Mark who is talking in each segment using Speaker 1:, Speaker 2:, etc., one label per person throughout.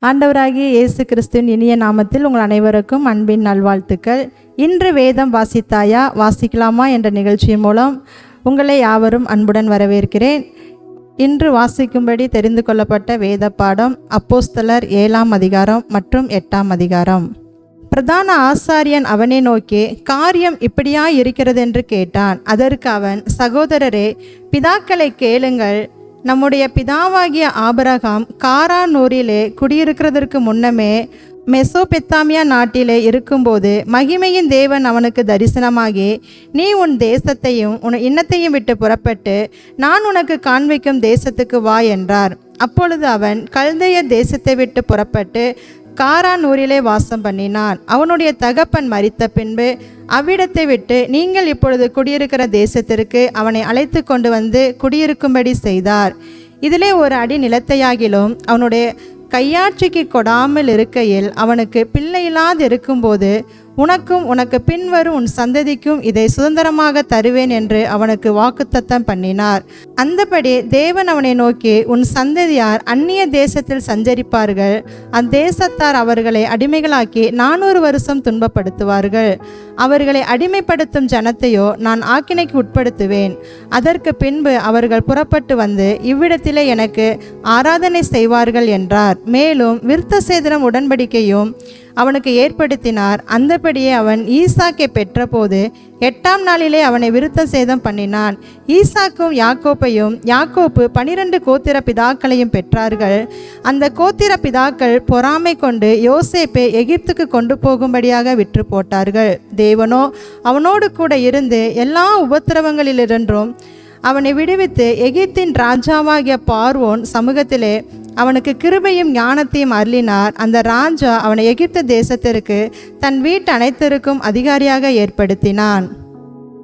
Speaker 1: ஆண்டவராகிய இயேசு கிறிஸ்துவின் இனிய நாமத்தில் உங்கள் அனைவருக்கும் அன்பின் நல்வாழ்த்துக்கள். இன்று வேதம் வாசித்தாயா வாசிக்கலாமா என்ற நிகழ்ச்சியின் மூலம் உங்களை யாவரும் அன்புடன் வரவேற்கிறேன். இன்று வாசிக்கும்படி தெரிந்து கொள்ளப்பட்ட வேத பாடம் அப்போஸ்தலர் 7ஆம் அதிகாரம் மற்றும் 8ஆம் அதிகாரம். பிரதான ஆசாரியன் அவனை நோக்கி, காரியம் இப்படியா இருக்கிறது என்று கேட்டான். அதற்கு அவன், சகோதரரே, பிதாக்களை கேளுங்கள். நம்முடைய பிதாவாகிய ஆபிரகாம் காரானூரிலே குடியிருக்கிறதற்கு முன்னமே மெசோபொத்தாமியா நாட்டிலே இருக்கும்போது மகிமையின் தேவன் அவனுக்கு தரிசனமாகி, நீ உன் தேசத்தையும் உன் இன்னத்தையும் விட்டு புறப்பட்டு நான் உனக்கு காண்பிக்கும் தேசத்துக்கு வா என்றார். அப்பொழுது அவன் கல்தேய தேசத்தை விட்டு புறப்பட்டு காரானூரிலே வாசம் பண்ணினான். அவனுடைய தகப்பன் மரித்த பின்பு அவ்விடத்தை விட்டு நீங்கள் இப்பொழுது குடியிருக்கிற தேசத்திற்கு அவனை அழைத்து கொண்டு வந்து குடியிருக்கும்படி செய்தார். இதிலே ஒரு அடி நிலத்தையாகிலும் அவனுடைய கையாட்சிக்கு கொடாமல் இருக்கையில் அவனுக்கு பிள்ளையில்லாது இருக்கும்போது உனக்கும் உனக்கு பின்வரும் உன் சந்ததிக்கும் இதை சுதந்திரமாக தருவேன் என்று அவனுக்கு வாக்குத்தத்தம் பண்ணினார். அந்தபடி தேவன் அவனை நோக்கி, உன் சந்ததியார் அந்நிய தேசத்தில் சஞ்சரிப்பார்கள். அத்தேசத்தார் அவர்களை அடிமைகளாக்கி 400 வருஷம் துன்பப்படுத்துவார்கள். அவர்களை அடிமைப்படுத்தும் ஜனத்தையோ நான் ஆக்கினைக்கு உட்படுத்துவேன். அதற்கு பின்பு அவர்கள் புறப்பட்டு வந்து இவ்விடத்திலே எனக்கு ஆராதனை செய்வார்கள் என்றார். மேலும் விருத்த சேதனம் உடன்படிக்கையும் அவனுக்கு ஏற்படுத்தினார். அந்தபடியே அவன் ஈசாக்கை பெற்றபோது 8ஆம் நாளிலே அவனை விருத்த சேதம் பண்ணினான். ஈசாக்கும் யாக்கோப்பையும் யாக்கோப்பு 12 கோத்திர பிதாக்களையும் பெற்றார்கள். அந்த கோத்திர பிதாக்கள் பொறாமை கொண்டு யோசேப்பை எகிப்துக்கு கொண்டு போகும்படியாக விற்று போட்டார்கள். தேவனோ அவனோடு கூட இருந்து எல்லா உபத்திரவங்களிலிருந்தும் அவனை விடுவித்து எகிப்தின் ராஜாவாகிய பார்வோன் சமூகத்திலே அவனுக்கு கிருபையும் ஞானத்தையும் அருளினார். அந்த ராஜா அவனை எகிப்து தேசத்திற்கு தன் வீட்டு அனைத்திற்கும் அதிகாரியாக ஏற்படுத்தினான்.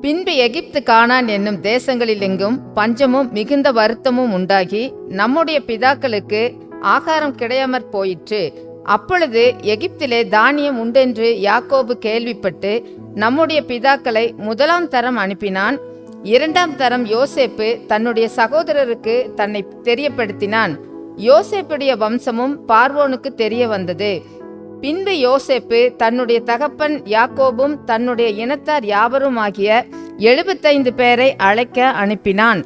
Speaker 2: பின்பு எகிப்து கானான் என்னும் தேசங்களிலெங்கும் பஞ்சமும் மிகுந்த வருத்தமும் உண்டாகி நம்முடைய பிதாக்களுக்கு ஆகாரம் கிடையாமற் போயிற்று. அப்பொழுது எகிப்திலே தானியம் உண்டென்று யாக்கோபு கேள்விப்பட்டு நம்முடைய பிதாக்களை 1ஆம் தரம் அனுப்பினான். 2ஆம் தரம் யோசேப்பு தன்னுடைய சகோதரருக்கு தன்னை தெரியப்படுத்தினான். யோசேப்புடைய வம்சமும் பார்வோனுக்கு தெரிய வந்தது. பின்பு யோசேப்பு தன்னுடைய தகப்பன் யாக்கோபும் தன்னுடைய இனத்தார் யாவரும் ஆகிய 75 பேரை அழைக்க அனுப்பினான்.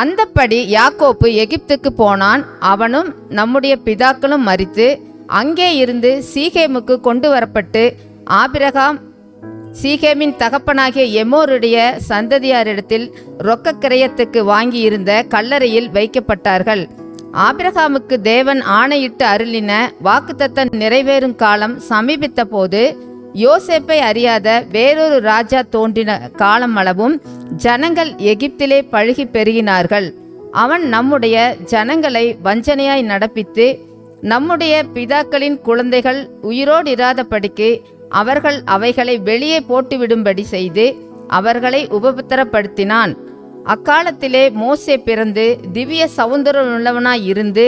Speaker 2: அந்தப்படி யாக்கோப்பு எகிப்துக்கு போனான். அவனும் நம்முடைய பிதாக்களும் மரித்து அங்கே இருந்து சீகேமுக்கு கொண்டு வரப்பட்டு ஆபிரகாம் சீகேமின் தகப்பனாகிய எமோருடைய சந்ததியாரிடத்தில் ரொக்க கிரயத்துக்கு வாங்கியிருந்த கல்லறையில் வைக்கப்பட்டார்கள். ஆபிரகாமுக்கு தேவன் ஆணையிட்டு அருளின வாக்குத்தத்தம் நிறைவேறும் காலம் சமீபித்த போது யோசேப்பை அறியாத வேறொரு ராஜா தோன்றின காலம் அளவும் ஜனங்கள் எகிப்திலே பழுகி பெருகினார்கள். அவன் நம்முடைய ஜனங்களை வஞ்சனையாய் நடப்பித்து நம்முடைய பிதாக்களின் குழந்தைகள் உயிரோடு இராதபடிக்கு அவர்கள் அவைகளை வெளியே போட்டுவிடும்படி செய்து அவர்களை உபத்திரப்படுத்தினான். அக்காலத்திலே மோசே பிறந்து திவ்ய சௌந்தரமுள்ளவனாய் இருந்து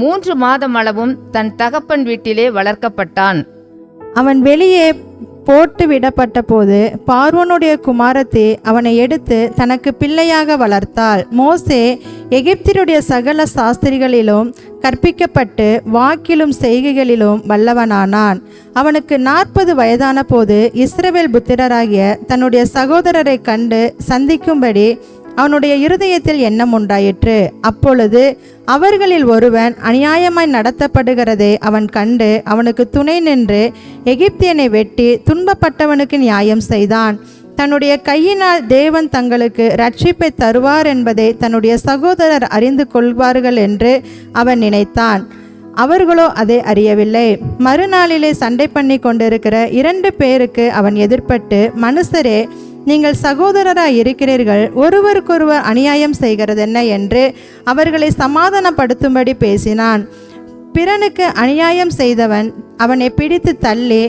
Speaker 2: 3 மாதம் அளவும் தன் தகப்பன் வீட்டிலே வளர்க்கப்பட்டான்.
Speaker 1: அவன் வெளியே போட்டு விடப்பட்ட போது பார்வோனுடைய குமாரத்தி அவனை எடுத்து தனக்கு பிள்ளையாக வளர்த்தாள். மோசே எகிப்தினுடைய சகல சாஸ்திரிகளிலும் கற்பிக்கப்பட்டு வாக்கிலும் செய்கைகளிலும் வல்லவனானான். அவனுக்கு 40 வயதான போது இஸ்ரவேல் புத்திரராகிய தன்னுடைய சகோதரரை கண்டு சந்திக்கும்படி அவனுடைய இருதயத்தில் எண்ணம் உண்டாயிற்று. அப்பொழுது அவர்களில் ஒருவன் அநியாயமாய் நடத்தப்படுகிறதை அவன் கண்டு அவனுக்கு துணை நின்று எகிப்தியனை வெட்டி துன்பப்பட்டவனுக்கு நியாயம் செய்தான். தன்னுடைய கையினால் தேவன் தங்களுக்கு ரட்சிப்பை தருவார் என்பதை தன்னுடைய சகோதரர் அறிந்து கொள்வார்கள் என்று அவன் நினைத்தான். அவர்களோ அதை அறியவில்லை. மறுநாளிலே சண்டை பண்ணி கொண்டிருக்கிற 2 பேருக்கு அவன் எதிர்பட்டு, மனுஷரே, நீங்கள் சகோதரராய் இருக்கிறீர்கள், ஒருவருக்கொருவர் அநியாயம் செய்கிறதென்ன என்று அவர்களை சமாதானப்படுத்தும்படி பேசினான். பிறனுக்கு அநியாயம் செய்தவன் அவனை பிடித்து தள்ளி,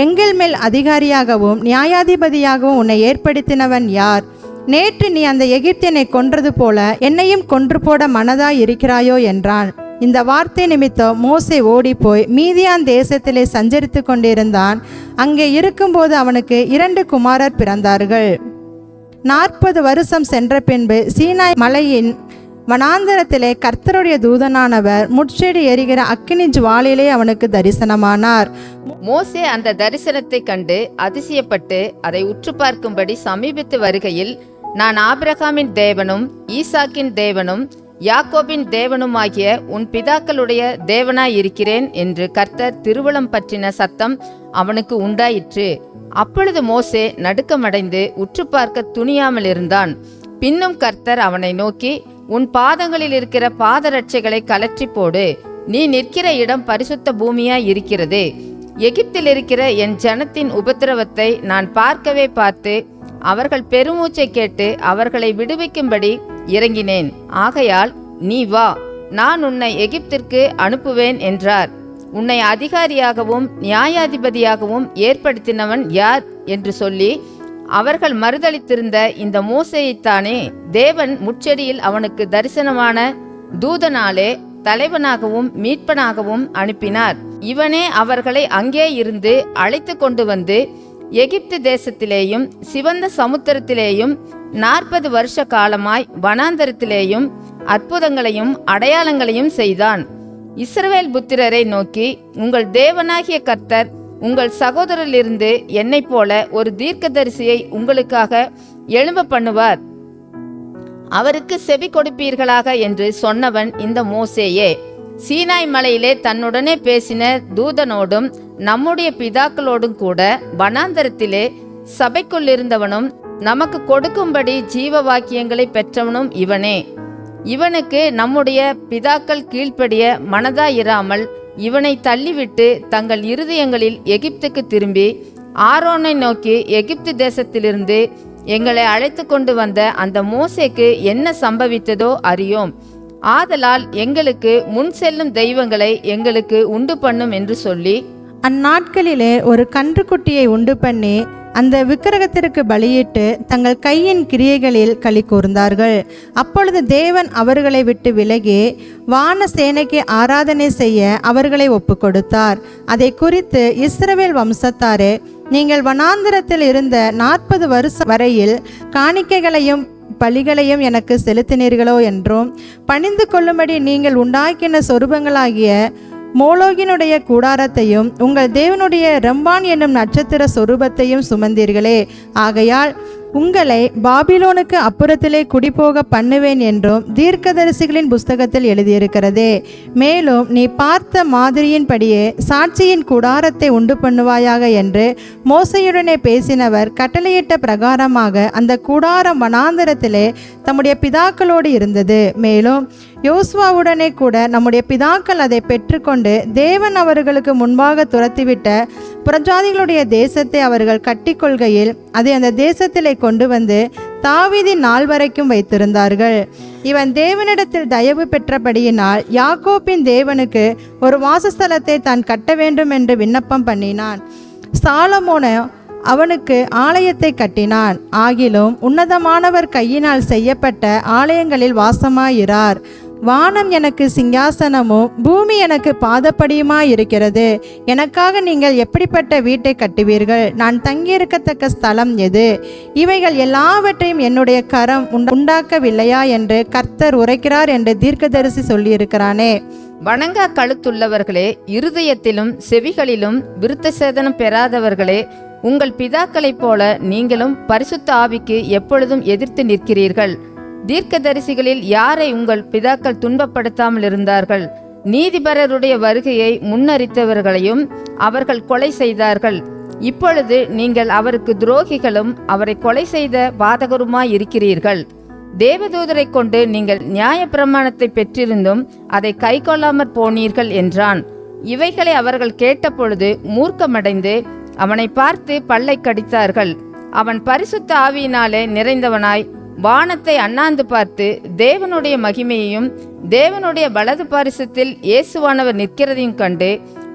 Speaker 1: எங்கள் மேல் அதிகாரியாகவும் நியாயாதிபதியாகவும் உன்னை ஏற்படுத்தினவன் யார்? நேற்று நீ அந்த எகிப்தியனை கொன்றது போல என்னையும் கொன்று போட மனதாய் இருக்கிறாயோ என்றான். இந்த வார்த்தை நிமித்தம் மோசே ஓடிப்போய் மீதியான் தேசத்திலே சஞ்சரித்து கொண்டிருந்தான். அங்கே இருக்கும்போது அவனுக்கு 2 குமாரர் பிறந்தார்கள். 40 வருஷம் சென்ற பின்பு சீனாய் மலையின் வனாந்தரத்திலே கர்த்தருடைய தூதனானவர் முட்செடி எரிகிற அக்கினி ஜுவாலிலே அவனுக்கு தரிசனமானார்.
Speaker 2: மோசே அந்த தரிசனத்தை கண்டு அதிசயப்பட்டு அதை உற்று பார்க்கும்படி சமீபித்து வருகையில், நான் ஆபிரகாமின் தேவனும் ஈசாக்கின் தேவனும் யாக்கோபின் தேவனுமாகிய உன் பிதாக்களுடைய தேவனாயிருக்கிறேன் என்று கர்த்தர் திருவுளம் பற்றின சத்தம் அவனுக்கு உண்டாயிற்று. அப்பொழுது மோசே நடுக்கமடைந்து உற்று பார்க்க துணியாமல் இருந்தான். பின்னும் கர்த்தர் அவனை நோக்கி, உன் பாதங்களில் இருக்கிற பாதரட்சைகளை கலற்றி போடு, நீ நிற்கிற இடம் பரிசுத்த பூமியாய் இருக்கிறது. எகிப்தில் இருக்கிற என் ஜனத்தின் உபத்திரவத்தை நான் பார்க்கவே பார்த்து அவர்கள் பெருமூச்சை கேட்டு அவர்களை விடுவிக்கும்படி இறங்கினேன். ஆகையால் நீ வா, நான் உன்னை எகிப்திற்கு அனுப்புவேன் என்றார். உன்னை அதிகாரியாகவும் நியாயாதிபதியாகவும் ஏற்படுத்தினவன் யார் என்று சொல்லி அவர்கள் மறுதலித்திருந்த இந்த மோசேயைத்தானே தேவன் முட்செடியில் அவனுக்கு தரிசனமான தூதனாலே தலைவனாகவும் மீட்பனாகவும் அனுப்பினார். இவனே அவர்களை அங்கே இருந்து அழைத்து கொண்டு வந்து எகிப்து தேசத்திலேயும் சிவந்த சமுத்திரத்திலேயும் 40 வருஷ காலமாய் வனாந்தரத்திலேயும் அற்புதங்களையும் அடையாளங்களையும் செய்தான். இஸ்ரவேல் புத்திரரை நோக்கி, உங்கள் தேவனாகிய கர்த்தர் உங்கள் சகோதரரிலிருந்து என்னைப் போல ஒரு தீர்க்கதரிசியை உங்களுக்காக எழும்ப பண்ணுவார், அவருக்கு செவி கொடுப்பீர்களாக என்று சொன்னவன் இந்த மோசேயே. சீனாய் மலையிலே தன்னுடனே பேசின தூதனோடும் நம்முடைய பிதாக்களோடும் கூட வனாந்தரத்திலே சபைக்குள் இருந்தவனும் நமக்கு கொடுக்கும்படி ஜீவ வாக்கியங்களை பெற்றவனும் இவனே. இவனுக்கு நம்முடைய பிதாக்கள் கீழ்ப்படிய மனதாயிராமல் இவனை தள்ளிவிட்டு தங்கள் இருதயங்களில் எகிப்துக்கு திரும்பி ஆரோனை நோக்கி, எகிப்து தேசத்திலிருந்து எங்களை அழைத்து கொண்டு வந்த அந்த மோசேக்கு என்ன சம்பவித்ததோ அறியோம். ஆதலால் எங்களுக்கு முன் செல்லும் தெய்வங்களை எங்களுக்கு உண்டு பண்ணும் என்று சொல்லி
Speaker 1: அந்நாட்களிலே ஒரு கன்றுக்குட்டியை உண்டு பண்ணி அந்த விக்கிரகத்திற்கு பலியிட்டு தங்கள் கையின் கிரியைகளில் களி கூர்ந்தார்கள். அப்பொழுது தேவன் அவர்களை விட்டு விலகி வான சேனைக்கு ஆராதனை செய்ய அவர்களை ஒப்பு கொடுத்தார். அதை குறித்து இஸ்ரவேல் வம்சத்தாரே, நீங்கள் வனாந்திரத்தில் இருந்த 40 வருஷம் வரையில் காணிக்கைகளையும் பலிகளையும் எனக்கு செலுத்தினீர்களோ என்றும், பணிந்து கொள்ளும்படி நீங்கள் உண்டாக்கின சொரூபங்களாகிய மோலோகினுடைய கூடாரத்தையும் உங்கள் தேவனுடைய ரம்பான் என்னும் நட்சத்திர சொரூபத்தையும் சுமந்தீர்களே. ஆகையால் உங்களை பாபிலோனுக்கு அப்புறத்திலே குடிபோக பண்ணுவேன் என்றும் தீர்க்கதரிசிகளின் புஸ்தகத்தில் எழுதியிருக்கிறதே. மேலும் நீ பார்த்த மாதிரியின்படியே சாட்சியின் கூடாரத்தை உண்டு பண்ணுவாயாக என்று மோசையுடனே பேசினவர் கட்டளையிட்ட பிரகாரமாக அந்த கூடாரம் வனாந்தரத்திலே தம்முடைய பிதாக்களோடு இருந்தது. மேலும் யோசுவாவுடனே கூட நம்முடைய பிதாக்கள் அதை பெற்றுக்கொண்டு தேவன் அவர்களுக்கு முன்பாக துரத்திவிட்ட புறஜாதிகளுடைய தேசத்தை அவர்கள் கட்டிக்கொள்கையில் அதை அந்த தேசத்திலே கொண்டு வந்து தாவீதின் நாள் வரைக்கும் வைத்திருந்தார்கள். இவன் தேவனிடத்தில் தயவு பெற்றபடியினால் யாக்கோபின் தேவனுக்கு ஒரு வாசஸ்தலத்தை தான் கட்ட வேண்டும் என்று விண்ணப்பம் பண்ணினான். சாலமோனோ அவனுக்கு ஆலயத்தை கட்டினான். ஆகிலும் உன்னதமானவர் கையினால் செய்யப்பட்ட ஆலயங்களில் வாசமாயிரார். வானம் எனக்கு சிங்காசனமும் பூமி எனக்கு பாதப்படியுமாயிருக்கிறது. எனக்காக நீங்கள் எப்படிப்பட்ட வீட்டை கட்டுவீர்கள்? நான் தங்கியிருக்கத்தக்க ஸ்தலம் எது? இவைகள் எல்லாவற்றையும் என்னுடைய கரம் உண்டாக்கவில்லையா என்று கர்த்தர் உரைக்கிறார் என்று தீர்க்கதரிசி சொல்லியிருக்கிறானே.
Speaker 2: வணங்கா கழுத்துள்ளவர்களே, இருதயத்திலும் செவிகளிலும் விருத்த சேதனம் பெறாதவர்களே, உங்கள் பிதாக்களைப் போல நீங்களும் பரிசுத்த ஆவிக்கு எப்பொழுதும் எதிர்த்து நிற்கிறீர்கள். தீர்க்கதரிசிகளில் யாரை உங்கள் பிதாக்கள் துன்பப்படுத்தாமல் இருந்தார்கள்? நீதிபரருடைய வருகையை முன்னறித்தவர்களையும் அவர்கள் கொலை செய்தார்கள். இப்பொழுது நீங்கள் அவருக்கு துரோகிகளும் அவரை கொலை செய்த பாதகருமாய் இருக்கிறீர்கள். தேவதூதரை கொண்டு நீங்கள் நியாயப்பிரமாணத்தை பெற்றிருந்தும் அதை கை கொள்ளாமற் போனீர்கள் என்றான். இவைகளை அவர்கள் கேட்டபொழுது மூர்க்கமடைந்து அவனை பார்த்து பல்லை கடித்தார்கள். அவன் பரிசுத்த ஆவியினாலே நிறைந்தவனாய் வானத்தை அண்ணாந்து பார்த்து தேவனுடைய மகிமையையும் தேவனுடைய வலது பாரிசத்தில் இயேசுவானவர் நிற்கிறதையும் கண்டு,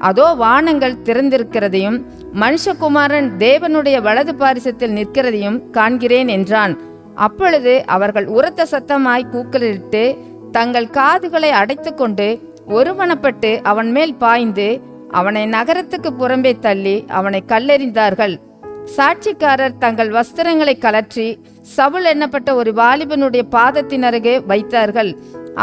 Speaker 2: அதோ வானங்கள் திறந்திருக்கிறதையும் மனுஷகுமாரன் தேவனுடைய வலது பாரிசத்தில் நிற்கிறதையும் காண்கிறேன் என்றான். அப்பொழுது அவர்கள் உரத்த சத்தமாய் கூக்குரலிட்டு தங்கள் காதுகளை அடைத்து கொண்டு ஒருமனப்பட்டு அவன் மேல் பாய்ந்து அவனை நகரத்துக்கு புறம்பே தள்ளி அவனை கல்லெறிந்தார்கள். சாட்சிக்காரர் தங்கள் வஸ்திரங்களை கலற்றி சவுல் எண்ணப்பட்ட ஒரு வாலிபனுடைய பாதத்தின் அருகே வைத்தார்கள்.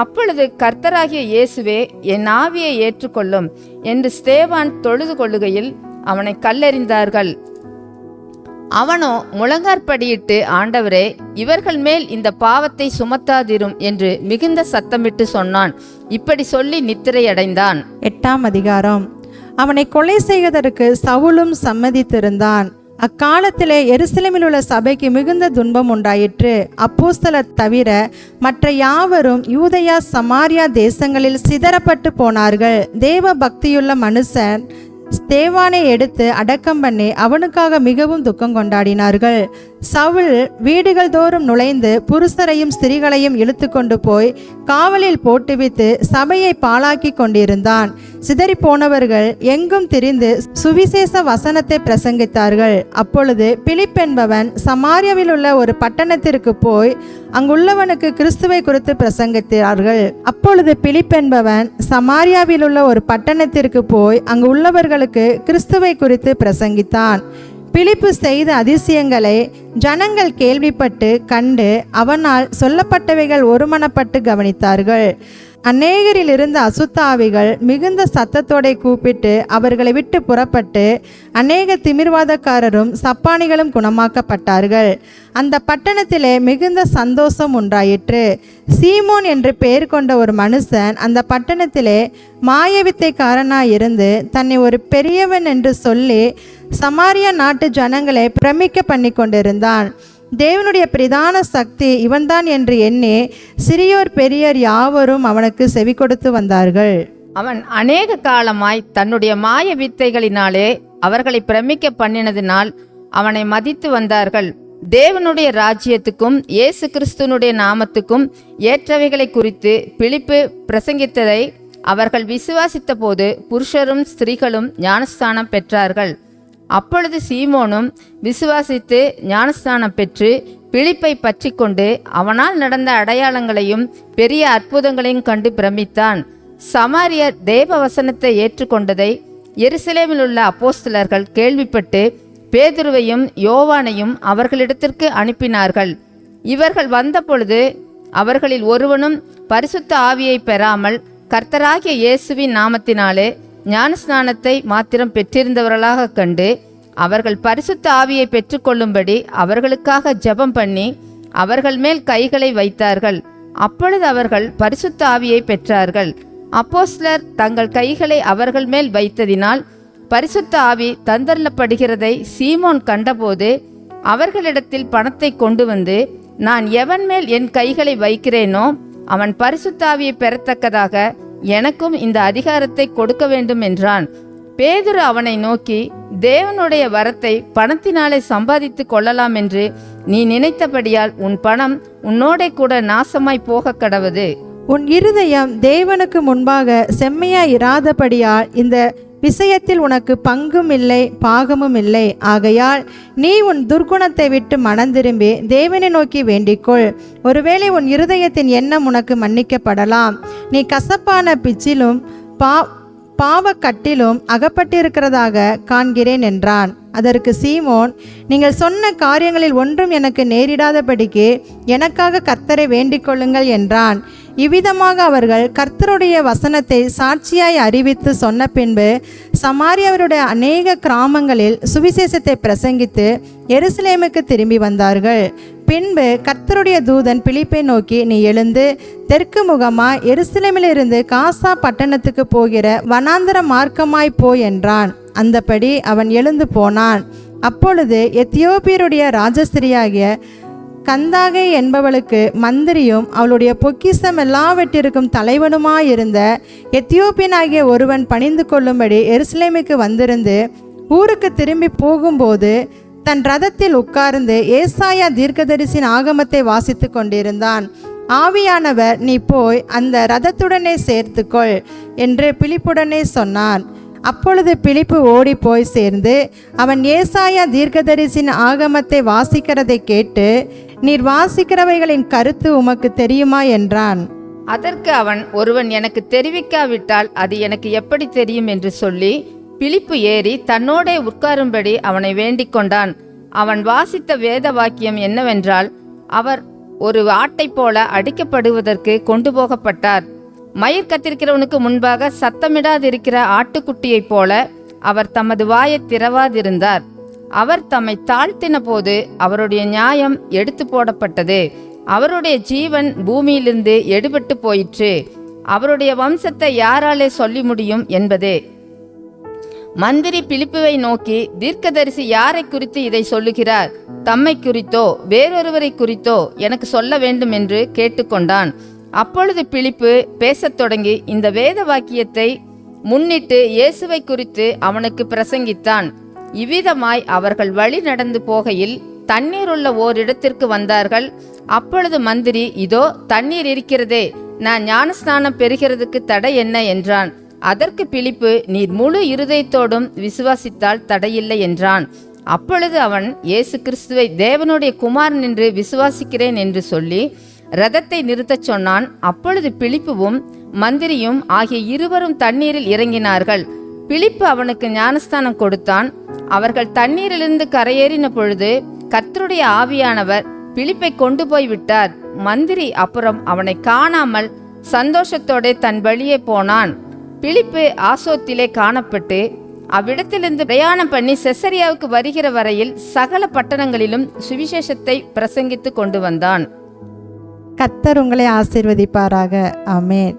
Speaker 2: அப்பொழுது கர்த்தராகிய இயேசுவே, என் ஆவியை ஏற்றுக்கொள்ளும் என்று ஸ்தேவான் தொழுது கொள்ளுகையில் அவனை கல்லெறிந்தார்கள். அவனோ முழங்காற்படியிட்டு, ஆண்டவரே, இவர்கள் மேல் இந்த பாவத்தை சுமத்தாதிரும் என்று மிகுந்த சத்தமிட்டு சொன்னான். இப்படி சொல்லி நித்திரையடைந்தான்.
Speaker 1: 8ஆம் அதிகாரம். அவனை கொலை செய்வதற்கு சவுலும் சம்மதித்திருந்தான். அக்காலத்திலே எருசலேமில் உள்ள சபைக்கு மிகுந்த துன்பம் உண்டாயிற்று. அப்போஸ்தலர் தவிர மற்ற யாவரும் யூதேயா சமாரியா தேசங்களில் சிதறப்பட்டு போனார்கள். தேவ பக்தியுள்ள மனுஷன் ஸ்தேவானை எடுத்து அடக்கம் பண்ணி அவனுக்காக மிகவும் துக்கம் கொண்டாடினார்கள். சவுல் வீடுகள் தோறும் நுழைந்து புருஷரையும் ஸ்திரீகளையும் இழுத்து கொண்டு போய் காவலில் போட்டுவித்து சபையை பாழாக்கி கொண்டிருந்தான். சிதறி போனவர்கள் எங்கும் திரிந்து சுவிசேஷ வசனத்தை பிரசங்கித்தார்கள். அப்பொழுது பிலிப் என்பவன் சமாரியாவில் உள்ள ஒரு பட்டணத்திற்கு போய் அங்குள்ளவனுக்கு கிறிஸ்துவை குறித்து பிரசங்கித்தார்கள். அப்பொழுது பிலிப் என்பவன் சமாரியாவில் உள்ள ஒரு பட்டணத்திற்கு போய் அங்கு உள்ளவர்களுக்கு கிறிஸ்துவை குறித்து பிரசங்கித்தான். பிலிப்பு செய்த அதிசயங்களை ஜனங்கள் கேள்விப்பட்டு கண்டு அவனால் சொல்லப்பட்டவைகள் ஒருமனப்பட்டு கவனித்தார்கள். அநேகரில் இருந்த அசுத்த ஆவிகள் மிகுந்த சத்தத்தோടെ கூப்பிட்டு அவர்களை விட்டு புறப்பட்டு அநேக திமிர்வாதக்காரரும் சப்பானிகளும் குணமாக்கப்பட்டார்கள். அந்த பட்டணத்திலே மிகுந்த சந்தோஷம் உண்டாயிற்று. சீமோன் என்று பெயர் கொண்ட ஒரு மனுஷன் அந்த பட்டணத்திலே மாயவித்தைக்காரனாயிருந்து தன்னை ஒரு பெரியவன் என்று சொல்லி சமாரியா நாட்டு ஜனங்களை பிரமிக்க பண்ணி கொண்டிருந்தான். தேவனுடைய பிரதான சக்தி இவன்தான் என்று எண்ணி சிறியோர் பெரியோர் யாவரும் அவனுக்கு செவி கொடுத்து வந்தார்கள்.
Speaker 2: அவன் அநேக காலமாய் தன்னுடைய மாய வித்தைகளினாலே அவர்களை பிரமிக்க பண்ணினதினால் அவனை மதித்து வந்தார்கள். தேவனுடைய ராஜ்யத்துக்கும் இயேசு கிறிஸ்துனுடைய நாமத்துக்கும் ஏற்றவைகளை குறித்து பிலிப்பு பிரசங்கித்ததை அவர்கள் விசுவாசித்த போது புருஷரும் ஸ்திரீகளும் ஞானஸ்தானம் பெற்றார்கள். அப்பொழுது சீமோனும் விசுவாசித்து ஞானஸ்தானம் பெற்று பிலிப்பை பற்றி கொண்டு அவனால் நடந்த அடையாளங்களையும் பெரிய அற்புதங்களையும் கண்டு பிரமித்தான். சமாரியர் தேவ வசனத்தை ஏற்றுக்கொண்டதை எருசலேமில் உள்ள அப்போஸ்தலர்கள் கேள்விப்பட்டு பேதுருவையும் யோவானையும் அவர்களிடத்திற்கு அனுப்பினார்கள். இவர்கள் வந்தபொழுது அவர்களில் ஒருவனும் பரிசுத்த ஆவியை பெறாமல் கர்த்தராகிய இயேசுவின் நாமத்தினாலே ஞானஸ்நானத்தை மாத்திரம் பெற்றிருந்தவர்களாக கண்டு அவர்கள் பரிசுத்த ஆவியை பெற்றுக்கொள்ளும்படி அவர்களுக்காக ஜெபம் பண்ணி அவர்கள் மேல் கைகளை வைத்தார்கள். அப்பொழுது அவர்கள் பரிசுத்த ஆவியை பெற்றார்கள். அப்போஸ்தலர் தங்கள் கைகளை அவர்கள் மேல் வைத்ததினால் பரிசுத்த ஆவி தந்தரப்படுகிறதை சீமோன் கண்டபோது அவர்களிடத்தில் பணத்தை கொண்டு வந்து, நான் எவன் மேல் என் கைகளை வைக்கிறேனோ அவன் பரிசுத்த ஆவியை பெறத்தக்கதாக எனக்கும் இந்த அதிகாரத்தை கொடுக்க வேண்டும் என்றான். பேதுரு அவனை நோக்கி, தேவனுடைய வரத்தை பணத்தினாலே சம்பாதித்து கொள்ளலாம் என்று நீ நினைத்தபடியால் உன் பணம் உன்னோடே கூட நாசமாய் போக கடவது.
Speaker 1: உன் இருதயம் தேவனுக்கு முன்பாக செம்மையாய் இராதபடியால் இந்த விஷயத்தில் உனக்கு பங்கும் இல்லை பாகமும் இல்லை. ஆகையால் நீ உன் துர்க்குணத்தை விட்டு மனந்திரும்பி தேவனை நோக்கி வேண்டிக்கொள். ஒருவேளை உன் இருதயத்தின் எண்ணம் உனக்கு மன்னிக்கப்படலாம். நீ கசப்பான பிச்சிலும் பாவக்கட்டிலும் அகப்பட்டிருக்கிறதாக காண்கிறேன் என்றான். அதற்கு சீமோன், நீங்கள் சொன்ன காரியங்களில் ஒன்றும் எனக்கு நேரிடாதபடிக்கு எனக்காக கர்த்தரை வேண்டிக் கொள்ளுங்கள் என்றான். இவ்விதமாக அவர்கள் கர்த்தருடைய வசனத்தை சாட்சியாய் அறிவித்து சொன்ன பின்பு சமாரியாவருடைய அநேக கிராமங்களில் சுவிசேஷத்தை பிரசங்கித்து எருசலேமுக்கு திரும்பி வந்தார்கள். பின்பு கர்த்தருடைய தூதன் பிலிப்பை நோக்கி, நீ எழுந்து தெற்கு முகமாய் எருசலேமிலிருந்து காசா பட்டணத்துக்கு போகிற வனாந்தர மார்க்கமாய் போ என்றான். அந்தபடி அவன் எழுந்து போனான். அப்பொழுது எத்தியோப்பியருடைய ராஜஸ்திரியாகிய கந்தாகை என்பவளுக்கு மந்திரியும் அவளுடைய பொக்கிஷம் எல்லாவற்றிற்கும் தலைவனுமாயிருந்த எத்தியோப்பியனாகிய ஒருவன் பணிந்து கொள்ளும்படி எருசலேமுக்கு வந்திருந்து ஊருக்கு திரும்பி போகும்போது தன் ரதத்தில் உட்கார்ந்து ஏசாயா தீர்க்கதரிசியின் ஆகமத்தை வாசித்து கொண்டிருந்தான். ஆவியானவர், நீ போய் அந்த ரதத்துடனே சேர்த்துக்கொள் என்று பிலிப்புடனே சொன்னான். அப்பொழுது பிலிப்பு ஓடி போய் சேர்ந்து அவன் ஏசாயா தீர்க்கதரிசியின் ஆகமத்தை வாசிக்கிறதை கேட்டு, நீர் வாசிக்கிறவைகளின் கருத்து உமக்கு தெரியுமா என்றான்.
Speaker 2: அதற்கு அவன், ஒருவன் எனக்கு தெரிவிக்காவிட்டால் அது எனக்கு எப்படி தெரியும் என்று சொல்லி பிலிப்பு ஏறி தன்னோடே உட்காரும்படி அவனை வேண்டிக் கொண்டான். அவன் வாசித்த வேத வாக்கியம் என்னவென்றால், அவர் ஒரு ஆட்டைப் போல அடிக்கப்படுவதற்கு கொண்டு போகப்பட்டார். மயிர் கத்திருக்கிறவனுக்கு முன்பாக சத்தமிடாதிருக்கிற ஆட்டுக்குட்டியைப் போல அவர் தமது வாயை திறவாதிருந்தார். அவர் தம்மை தாழ்த்தின போது அவருடைய நியாயம் எடுத்து போடப்பட்டது. அவருடைய ஜீவன் பூமியிலிருந்து எடுபட்டு போயிற்று. அவருடைய வம்சத்தை யாராலே சொல்லி முடியும் என்பதே. மந்திரி பிலிப்புவை நோக்கி, தீர்க்கதரிசி யாரை குறித்து இதை சொல்லுகிறார்? தம்மை குறித்தோ வேறொருவரை குறித்தோ எனக்கு சொல்ல வேண்டும் என்று கேட்டுக்கொண்டான். அப்பொழுது பிலிப்பு பேசத் தொடங்கி இந்த வேத வாக்கியத்தை முன்னிட்டு இயேசுவை குறித்து அவனுக்கு பிரசங்கித்தான். இவ்விதமாய் அவர்கள் வழி நடந்து போகையில் தண்ணீர் உள்ள ஓரிடத்திற்கு வந்தார்கள். அப்பொழுது மந்திரி, இதோ தண்ணீர் இருக்கிறதே, நான் ஞானஸ்நானம் பெறுகிறதுக்கு தடை என்ன என்றான். அதற்கு பிலிப்பு, நீர் முழு இருதயத்தோடும் விசுவாசித்தால் தடையில்லை என்றான். அப்பொழுது அவன் இயேசு கிறிஸ்துவை தேவனுடைய குமாரன் என்று விசுவாசிக்கிறேன் என்று சொல்லி இரதத்தை நிறுத்தச் சொன்னான். அப்பொழுது பிலிப்புவும் மந்திரியும் ஆகிய இருவரும் தண்ணீரில் இறங்கினார்கள். பிலிப்பு அவனுக்கு ஞானஸ்தானம் கொடுத்தான். அவர்கள் தண்ணீரிலிருந்து கரையேறின பொழுது கர்த்தருடைய ஆவியானவர் பிலிப்பை கொண்டு போய் விட்டார். மந்திரி அப்புறம் அவனை காணாமல் சந்தோஷத்தோடு தன் வழியே போனான். பிலிப்பு ஆசோத்திலே காணப்பட்டு அவ்விடத்திலிருந்து பிரயாணம் பண்ணி செசரியாவுக்கு வருகிற வரையில் சகல பட்டணங்களிலும் சுவிசேஷத்தை பிரசங்கித்து கொண்டு வந்தான்.
Speaker 1: கர்த்தர் உங்களை ஆசீர்வதிப்பாராக. ஆமென்.